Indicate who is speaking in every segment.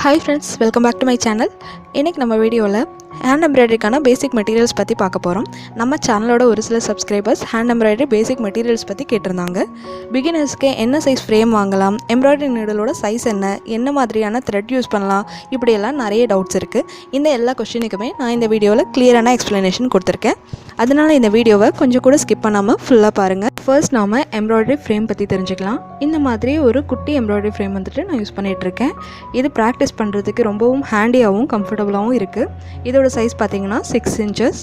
Speaker 1: Hi friends, welcome back to my channel. இன்னைக்கு நம்ம வீடியோல hand embroideryக்கான basic materials பத்தி பார்க்க போறோம். நம்ம சேனலோட ஒரு சில subscribers hand embroidery basic materials பத்தி கேட்டிருந்தாங்க. Beginnersக்கு என்ன size frame வாங்கலாம், embroidery needleோட size என்ன மாதிரியான thread யூஸ் பண்ணலாம், இப்படி எல்லாம் நிறைய doubts இருக்கு. இந்த எல்லா क्वेश्चनக்குமே நான் இந்த வீடியோல கிளியரான explanation கொடுத்திருக்கேன். அதனால இந்த வீடியோவை கொஞ்சம் கூட skip பண்ணாம ஃபுல்லா பாருங்க. First நாம embroidery frame பத்தி தெரிஞ்சுக்கலாம். இந்த மாதிரி ஒரு குட்டி embroidery frame வந்துட்டு நான் யூஸ் பண்ணிட்டு இருக்கேன். இது practice பண்றதுக்கு ரொம்பவும் ஹேண்டியாவும் கம்ஃபர்ட்டபிளாவும் இருக்கு. இதோட சைஸ் பாத்தீங்கன்னா 6 inches.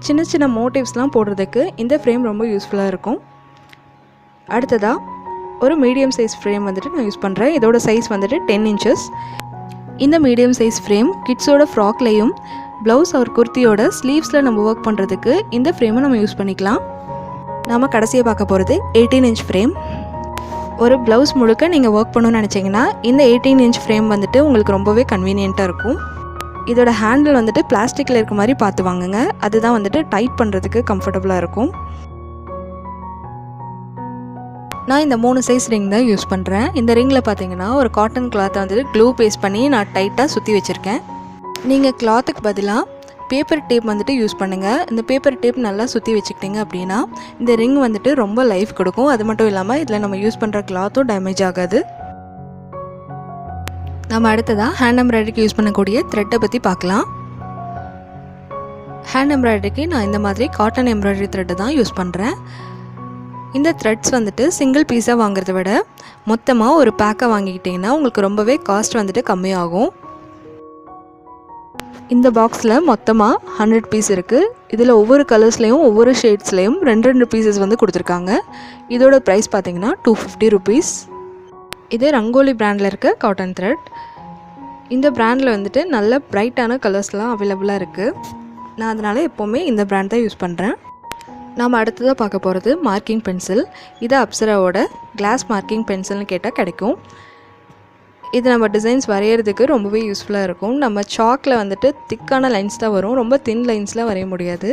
Speaker 1: சின்ன சின்ன மோட்டிவ்ஸ்லாம் போடுறதுக்கு இந்த ஃப்ரேம் ரொம்ப யூஸ்ஃபுல்லா இருக்கும். அடுத்ததா ஒரு மீடியம் சைஸ் ஃப்ரேம் வந்துட்டு நான் யூஸ் பண்றேன். இதோட சைஸ் வந்துட்டு 10 inches. இந்த மீடியம் சைஸ் ஃப்ரேம் கிட்ஸோட ஃப்ராக்லயும் ப்ளவுஸ் ஆர் குர்த்தியோட ஸ்லீவ்ஸ்ல நம்ம வர்க் பண்றதுக்கு இந்த ஃப்ரேமை நம்ம யூஸ் பண்ணிக்கலாம். நாம கடைசியா பார்க்க போறது 18 inch ஃப்ரேம். ஒரு ப்ளவுஸ் முழுக்க நீங்கள் ஒர்க் பண்ணணும்னு நினச்சிங்கன்னா இந்த 18 inch ஃப்ரேம் வந்துட்டு உங்களுக்கு ரொம்பவே கன்வீனியண்ட்டாக இருக்கும். இதோட ஹேண்டில் வந்துட்டு பிளாஸ்டிக்கில் இருக்க மாதிரி பார்த்து வாங்குங்க. அதுதான் வந்துட்டு டைட் பண்ணுறதுக்கு கம்ஃபர்டபுளாக இருக்கும். நான் இந்த 3 சைஸ் ரிங் தான் யூஸ் பண்ணுறேன். இந்த ரிங்கில் பார்த்தீங்கன்னா ஒரு காட்டன் கிளாத்தை வந்துட்டு க்ளூ பேஸ்ட் பண்ணி நான் டைட்டாக சுற்றி வச்சுருக்கேன். நீங்கள் கிளாத்துக்கு பதிலாக பேப்பர் டேப் வந்துட்டு யூஸ் பண்ணுங்கள். இந்த பேப்பர் டேப் நல்லா சுற்றி வச்சுக்கிட்டிங்க அப்படின்னா இந்த ரிங் வந்துட்டு ரொம்ப லைஃப் கொடுக்கும். அது மட்டும் இல்லாமல் இதில் நம்ம யூஸ் பண்ணுற கிளாத்தும் டேமேஜ் ஆகாது. நம்ம அடுத்ததாக ஹேண்ட் எம்ப்ராய்டரிக்கு யூஸ் பண்ணக்கூடிய த்ரெட்டை பற்றி பார்க்கலாம். ஹேண்ட் எம்ப்ராய்டரிக்கு நான் இந்த மாதிரி காட்டன் எம்ப்ராய்டரி த்ரெட்டை தான் யூஸ் பண்ணுறேன். இந்த த்ரெட்ஸ் வந்துட்டு சிங்கிள் பீஸாக வாங்குறத விட மொத்தமாக ஒரு பேக்காக வாங்கிக்கிட்டிங்கன்னா உங்களுக்கு ரொம்பவே காஸ்ட் வந்துட்டு கம்மியாகும். இந்த பாக்ஸில் மொத்தமாக 100 பீஸ் இருக்குது. இதில் ஒவ்வொரு கலர்ஸ்லேயும் ஒவ்வொரு ஷேட்ஸ்லேயும் 2 பீசஸ் வந்து கொடுத்துருக்காங்க. இதோட ப்ரைஸ் பார்த்தீங்கன்னா 250 rupees. இது ரங்கோலி பிராண்டில் இருக்க காட்டன் த்ரெட். இந்த பிராண்டில் வந்துட்டு நல்ல பிரைட்டான கலர்ஸ்லாம் அவைலபிளாக இருக்குது. நான் அதனால் எப்போவுமே இந்த பிராண்ட் தான் யூஸ் பண்ணுறேன். நாம் அடுத்ததாக பார்க்க போகிறது மார்க்கிங் பென்சில். இது அப்சராவோட கிளாஸ் மார்க்கிங் பென்சில்னு கேட்டால் கிடைக்கும். இது நம்ம டிசைன்ஸ் வரைகிறதுக்கு ரொம்பவே யூஸ்ஃபுல்லாக இருக்கும். நம்ம சாக்கில் வந்துட்டு திக்கான லைன்ஸ் தான் வரும், ரொம்ப தின் லைன்ஸ்லாம் வரைய முடியாது.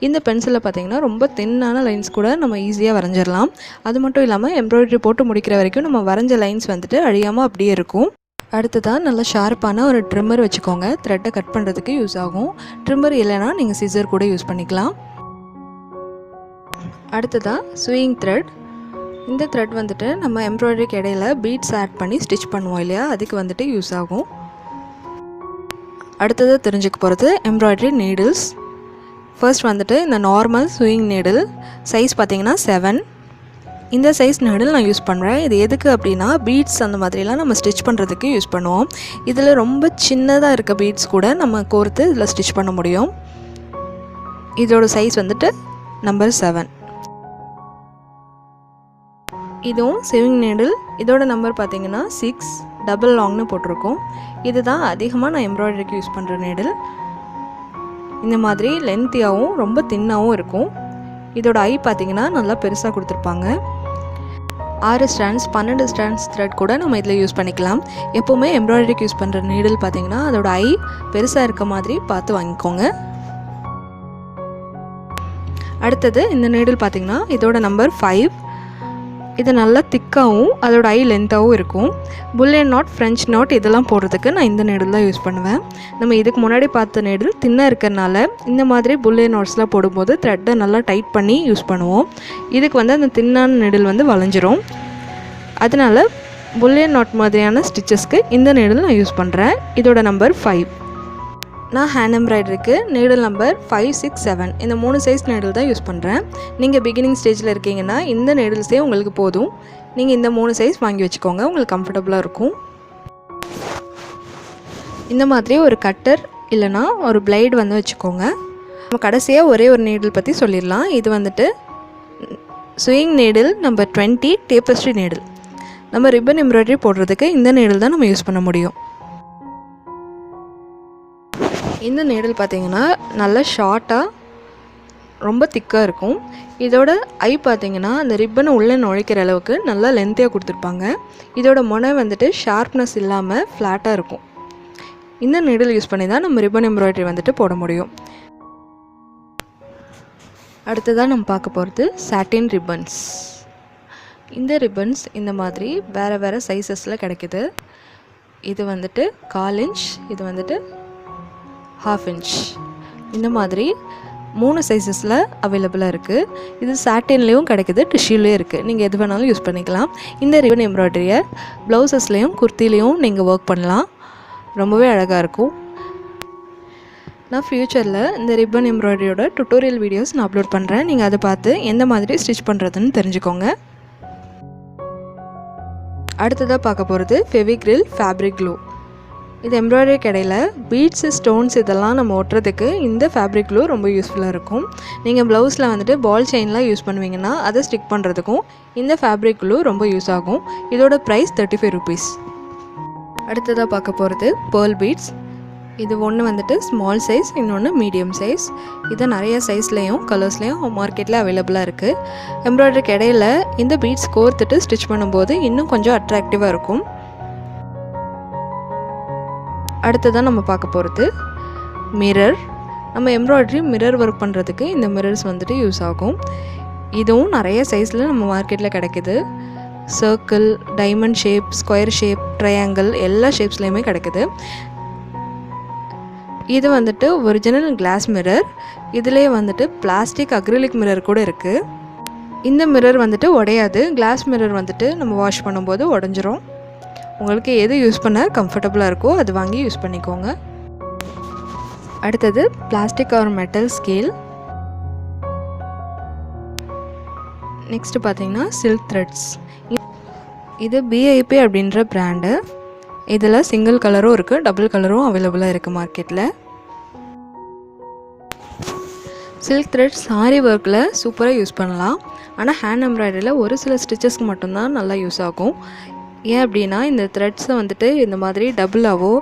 Speaker 1: இந்த பென்சிலில் பார்த்திங்கன்னா ரொம்ப தின்னான லைன்ஸ் கூட நம்ம ஈஸியாக வரைஞ்சிடலாம். அது மட்டும் இல்லாமல் எம்ப்ராய்டரி போட்டு முடிக்கிற வரைக்கும் நம்ம வரைஞ்ச லைன்ஸ் வந்துட்டு அழியாமல் அப்படியே இருக்கும். அடுத்ததாக நல்ல ஷார்ப்பான ஒரு ட்ரிம்மர் வச்சுக்கோங்க. த்ரெட்டை கட் பண்ணுறதுக்கு யூஸ் ஆகும். ட்ரிம்மர் இல்லைனா நீங்கள் சிசர் கூட யூஸ் பண்ணிக்கலாம். அடுத்ததாக ஸ்விங் த்ரெட். இந்த த்ரெட் வந்துட்டு நம்ம எம்ப்ராய்டரிக்கு இடையில பீட்ஸ் ஆட் பண்ணி ஸ்டிச் பண்ணுவோம் இல்லையா, அதுக்கு வந்துட்டு யூஸ் ஆகும். அடுத்தது தெரிஞ்சுக்க போகிறது எம்ப்ராய்டரி நீடில்ஸ். ஃபர்ஸ்ட் வந்துட்டு இந்த நார்மல் ஸ்விங் நீடில் சைஸ் பார்த்திங்கன்னா 7. இந்த சைஸ் நீடில் நான் யூஸ் பண்ணுறேன். இது எதுக்கு அப்படின்னா பீட்ஸ் அந்த மாதிரிலாம் நம்ம ஸ்டிச் பண்ணுறதுக்கு யூஸ் பண்ணுவோம். இதில் ரொம்ப சின்னதாக இருக்க பீட்ஸ் கூட நம்ம கோர்த்து இதில் ஸ்டிச் பண்ண முடியும். இதோட சைஸ் வந்துட்டு நம்பர் 7. இதுவும் சேவிங் நீடில். இதோட நம்பர் பார்த்தீங்கன்னா 6 டபுள் லாங்னு போட்டிருக்கோம். இதுதான் அதிகமாக நான் எம்ப்ராய்டரிக்கு யூஸ் பண்ணுற நீடில். இந்த மாதிரி லென்த்தியாகவும் ரொம்ப தின்னாகவும் இருக்கும். இதோட ஐ பார்த்தீங்கன்னா நல்லா பெருசாக கொடுத்துருப்பாங்க. 6 ஸ்டாண்ட்ஸ் 12 ஸ்டாண்ட்ஸ் த்ரெட் கூட நம்ம இதில் யூஸ் பண்ணிக்கலாம். எப்போவுமே எம்ப்ராய்டரிக்கு யூஸ் பண்ணுற நீடில் பார்த்தீங்கன்னா அதோட ஐ பெருசாக இருக்க மாதிரி பார்த்து வாங்கிக்கோங்க. அடுத்தது இந்த நீடில் பார்த்தீங்கன்னா இதோட நம்பர் 5. இது நல்லா திக்காகவும் அதோட ஐ லென்த்தாகவும் இருக்கும். புல்லியன் நாட், ஃப்ரெஞ்ச் நாட் இதெல்லாம் போடுறதுக்கு நான் இந்த நீடில் தான் யூஸ் பண்ணுவேன். நம்ம இதுக்கு முன்னாடி பார்த்த நீடில் தின்னாக இருக்கிறனால இந்த மாதிரி புல்லியன் நாட்ஸ்லாம் போடும்போது த்ரெட்டை நல்லா டைட் பண்ணி யூஸ் பண்ணுவோம். இதுக்கு வந்து அந்த தின்னான நீடில் வந்து வளைஞ்சிரும். அதனால் புல்லியன் நாட் மாதிரியான ஸ்டிச்சஸ்க்கு இந்த நீடில் நான் யூஸ் பண்ணுறேன். இதோட நம்பர் 5. நான் ஹேண்ட் எம்ப்ராய்டரிக்கு நீடில் நம்பர் 5, 6, 7 இந்த 3 சைஸ் நீடில் தான் யூஸ் பண்ணுறேன். நீங்கள் பிகினிங் ஸ்டேஜில் இருக்கீங்கன்னா இந்த நீடில்ஸே உங்களுக்கு போதும். நீங்கள் இந்த 3 சைஸ் வாங்கி வச்சுக்கோங்க, உங்களுக்கு கம்ஃபர்டபுளாக இருக்கும். இந்த மாதிரி ஒரு கட்டர் இல்லைனா ஒரு பிளைடு வந்து வச்சுக்கோங்க. நம்ம கடைசியாக ஒரே ஒரு நீடில் பற்றி சொல்லிடலாம். இது வந்துட்டு ஸ்விங் நீடில் நம்பர் 20 டேப்பஸ்ட்ரி நீடில். நம்ம ரிப்பன் எம்ப்ராய்டரி போடுறதுக்கு இந்த நீடில் தான் நம்ம யூஸ் பண்ண முடியும். இந்த நீடில் பார்த்திங்கன்னா நல்ல ஷார்ட்டாக ரொம்ப திக்காக இருக்கும். இதோட ஐ பார்த்திங்கன்னா அந்த ரிப்பனை உள்ளே நுழைக்கிற அளவுக்கு நல்லா லென்த்தியாக கொடுத்துருப்பாங்க. இதோட முனை வந்துட்டு ஷார்ப்னஸ் இல்லாமல் ஃப்ளாட்டாக இருக்கும். இந்த நீடில் யூஸ் பண்ணி தான் நம்ம ரிப்பன் எம்ப்ராய்டரி வந்துட்டு போட முடியும். அடுத்ததாக நம்ம பார்க்க போகிறது சாட்டின் இந்த ரிப்பன்ஸ் இந்த மாதிரி வேறு வேறு சைஸஸில் கிடைக்குது. இது வந்துட்டு 1/4 இன்ச், இது வந்துட்டு 1/2 இன்ச். இந்த மாதிரி 3 சைஸஸில் அவைலபிளாக இருக்குது. இது சாட்டின்லேயும் கிடைக்குது, டிஷ்யூலேயும் இருக்குது. நீங்கள் எது வேணாலும் யூஸ் பண்ணிக்கலாம். இந்த ரிப்பன் எம்ப்ராய்டரியை ப்ளவுசஸ்லேயும் குர்த்திலையும் நீங்கள் ஒர்க் பண்ணலாம். ரொம்பவே அழகாக இருக்கும். நான் ஃப்யூச்சரில் இந்த ரிப்பன் எம்ப்ராய்டரியோட டுட்டோரியல் வீடியோஸ் நான் அப்லோட் பண்ணுறேன். நீங்கள் அதை பார்த்து எந்த மாதிரி ஸ்டிச் பண்ணுறதுன்னு தெரிஞ்சுக்கோங்க. அடுத்ததாக பார்க்க போகிறது ஃபெவிக்ரில் ஃபேப்ரிக் க்ளூ. இது எம்ப்ராய்டரி கடையில் பீட்ஸு, ஸ்டோன்ஸ் இதெல்லாம் நம்ம ஒட்டுறதுக்கு இந்த ஃபேப்ரிக் க்ளூ ரொம்ப யூஸ்ஃபுல்லாக இருக்கும். நீங்கள் ப்ளவுஸில் வந்துட்டு பால் செயின்லாம் யூஸ் பண்ணுவீங்கன்னா அதை ஸ்டிக் பண்ணுறதுக்கும் இந்த ஃபேப்ரிக் க்ளூ ரொம்ப யூஸ் ஆகும். இதோட ப்ரைஸ் 35 ருபீஸ். அடுத்ததாக பார்க்க போகிறது பேர்ல் பீட்ஸ். இது ஒன்று வந்துட்டு ஸ்மால் சைஸ், இன்னொன்று மீடியம் சைஸ். இது நிறைய சைஸ்லேயும் கலர்ஸ்லேயும் மார்க்கெட்டில் அவைலபிளாக இருக்குது. எம்ப்ராய்டரி கடையில் இந்த பீட்ஸ் கோர்த்துட்டு ஸ்டிச் பண்ணும்போது இன்னும் கொஞ்சம் அட்ராக்டிவாக இருக்கும். அடுத்ததான் நம்ம பார்க்க போகிறது மிரர். நம்ம எம்ப்ராய்டரி மிரர் ஒர்க் பண்ணுறதுக்கு இந்த மிரர்ஸ் வந்துட்டு யூஸ் ஆகும். இதுவும் நிறைய சைஸில் நம்ம மார்க்கெட்டில் கிடைக்குது. Circle, diamond shape, square shape, triangle எல்லா ஷேப்ஸ்லேயுமே கிடைக்குது. இது வந்துட்டு ஒரிஜினல் கிளாஸ் மிரர். இதிலே வந்துட்டு பிளாஸ்டிக் அக்ரிலிக் மிரர் கூட இருக்குது. இந்த மிரர் வந்துட்டு உடையாது. கிளாஸ் மிரர் வந்துட்டு நம்ம வாஷ் பண்ணும்போது உடஞ்சிரும். உங்களுக்கு எது யூஸ் பண்ண கம்ஃபர்டபுளாக இருக்கோ அது வாங்கி யூஸ் பண்ணிக்கோங்க. அடுத்தது plastic or metal scale. Next பார்த்தீங்கன்னா சில்க் த்ரெட்ஸ். இது பிஐபி அப்படின்ற பிராண்டு. இதில் சிங்கிள் கலரும் இருக்குது, டபுள் கலரும் அவைலபிளாக இருக்குது மார்க்கெட்டில். சில்க் த்ரெட் சாரி ஒர்க்கில் சூப்பராக யூஸ் பண்ணலாம். ஆனால் ஹேண்ட் எம்ப்ராய்டரியில் ஒரு சில ஸ்டிச்சஸ்க்கு மட்டும்தான் நல்லா யூஸ் ஆகும். ஏன் அப்படின்னா இந்த த்ரெட்ஸை வந்துட்டு இந்த மாதிரி டபுளாவோ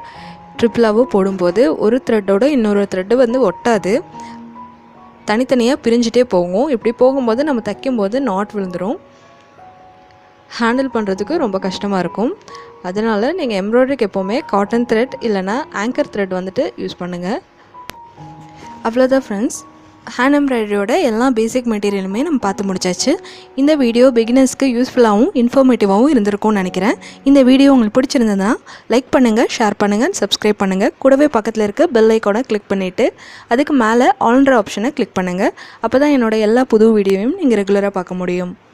Speaker 1: ட்ரிப்பிளாவோ போடும்போது ஒரு த்ரெட்டோட இன்னொரு த்ரெட்டு வந்து ஒட்டாது, தனித்தனியாக பிரிஞ்சிட்டே போகும். இப்படி போகும்போது நம்ம தைக்கும்போது நாட் விழுந்துடும். ஹேண்டில் பண்ணுறதுக்கு ரொம்ப கஷ்டமாக இருக்கும். அதனால் நீங்கள் எம்ப்ராய்டரிக்கு எப்போவுமே காட்டன் த்ரெட் இல்லைனா ஆங்கர் த்ரெட் வந்துட்டு யூஸ் பண்ணுங்கள். அவ்வளோதான் ஃப்ரெண்ட்ஸ், ஹேண்ட் எம்ப்ராய்டரியோட எல்லா பேசிக் மெட்டீரியலுமே நம்ம பார்த்து முடிச்சாச்சு. இந்த வீடியோ பிகினர்ஸ்க்கு யூஸ்ஃபுல்லாகவும் இன்ஃபர்மேட்டிவாகவும் இருந்திருக்கும்னு நினைக்கிறேன். இந்த வீடியோ உங்களுக்கு பிடிச்சிருந்ததுன்னா லைக் பண்ணுங்கள், ஷேர் பண்ணுங்கள், சப்ஸ்கிரைப் பண்ணுங்கள். கூடவே பக்கத்தில் இருக்க பெல் ஐக்கானை கிளிக் பண்ணிவிட்டு அதுக்கு மேலே ஆல்ன்ற ஆப்ஷனை கிளிக் பண்ணுங்கள். அப்போ தான் என்னோடய எல்லா புது வீடியோவையும் நீங்கள் ரெகுலராக பார்க்க முடியும்.